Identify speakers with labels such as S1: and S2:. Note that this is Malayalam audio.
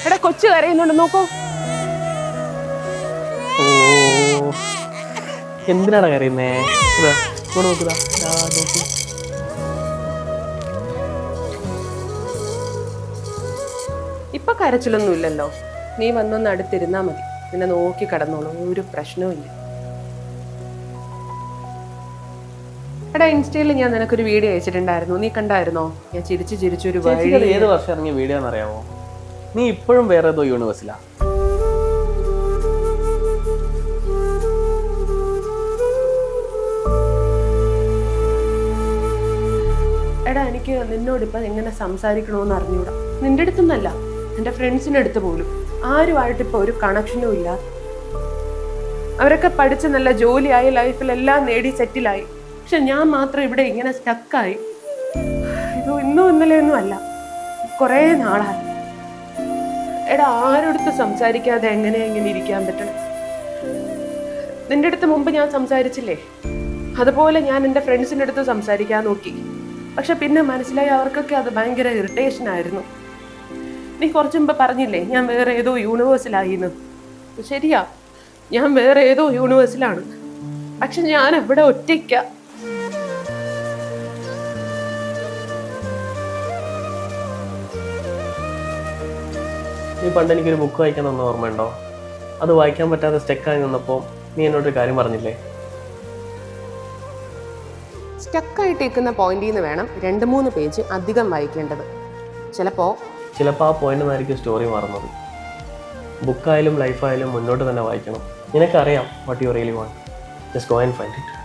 S1: എടാ കൊച്ചു കരയുന്നുണ്ട് നോക്കൂ.
S2: ഓ എന്തിനാണ് കരയുന്നേ? നോക്കുക.
S1: ഇപ്പൊ കരച്ചിലൊന്നും ഇല്ലല്ലോ. നീ വന്നൊന്ന് അടുത്തിരുന്നാ മതി. നിന്നെ നോക്കി കിടന്നോളൂ, ഒരു പ്രശ്നവും ഇല്ല. എടാ ഇൻസ്റ്റയിൽ ഞാൻ നിനക്കൊരു വീഡിയോ അയച്ചിട്ടുണ്ടായിരുന്നു, നീ കണ്ടായിരുന്നോ? ഞാൻ ചിരിച്ചൊരു വഴി.
S2: ഏത് വർഷം ഇറങ്ങിയ വീഡിയോ എന്നറിയാമോ? നീ ഇപ്പോഴും വേറെ ഏതോ യൂണിവേഴ്സിലാ.
S1: എടാ എനിക്ക് നിന്നോടിപ്പം എങ്ങനെ സംസാരിക്കണമെന്ന് അറിഞ്ഞൂടാ. നിന്റെ അടുത്തൊന്നല്ല, എൻ്റെ ഫ്രണ്ട്സിൻ്റെ അടുത്ത് പോലും ആരുമായിട്ടിപ്പോൾ ഒരു കണക്ഷനും ഇല്ല. അവരൊക്കെ പഠിച്ച് നല്ല ജോലിയായി, ലൈഫിലെല്ലാം നേടി സെറ്റിലായി. പക്ഷെ ഞാൻ മാത്രം ഇവിടെ ഇങ്ങനെ സ്റ്റക്കായി. ഇത് ഇന്നും ഇന്നലെയൊന്നും അല്ല, കുറേ നാളായി. എടാ ആരോടത്ത് സംസാരിക്കാതെ എങ്ങനെ ഇരിക്കാൻ പറ്റണം? നിന്റെ അടുത്ത് മുമ്പ് ഞാൻ സംസാരിച്ചില്ലേ, അതുപോലെ ഞാൻ എൻ്റെ ഫ്രണ്ട്സിൻ്റെ അടുത്ത് സംസാരിക്കാൻ നോക്കി. പക്ഷെ പിന്നെ മനസ്സിലായി അവർക്കൊക്കെ അത് ഭയങ്കര ഇറിറ്റേഷൻ ആയിരുന്നു. നീ കുറച്ചു മുമ്പ് പറഞ്ഞില്ലേ ഞാൻ വേറെ ഏതോ യൂണിവേഴ്സിലായിന്ന്. ശരിയാ, ഞാൻ വേറെ ഏതോ യൂണിവേഴ്സിലാണ്. പക്ഷെ ഞാൻ അവിടെ ഒറ്റയ്ക്ക.
S2: നീ പണ്ട് എനിക്കൊരു ബുക്ക് വായിക്കാൻ തന്ന ഓർമ്മയുണ്ടോ? അത് വായിക്കാൻ പറ്റാതെ സ്റ്റക്കായി നിന്നപ്പോൾ നീ എന്നോടൊരു കാര്യം പറഞ്ഞില്ലേ?
S1: സ്റ്റക്കായിട്ട് നിൽക്കുന്ന പോയിന്റിൽ നിന്ന് വേണം 2-3 പേജ് അധികം വായിക്കേണ്ടത്. ചിലപ്പോൾ
S2: ആ പോയിന്റ് നിന്നായിരിക്കും സ്റ്റോറി മാറുന്നത്. ബുക്കായാലും ലൈഫായാലും മുന്നോട്ട് തന്നെ വായിക്കണം. നിനക്കറിയാം what you really want. Just go and find it.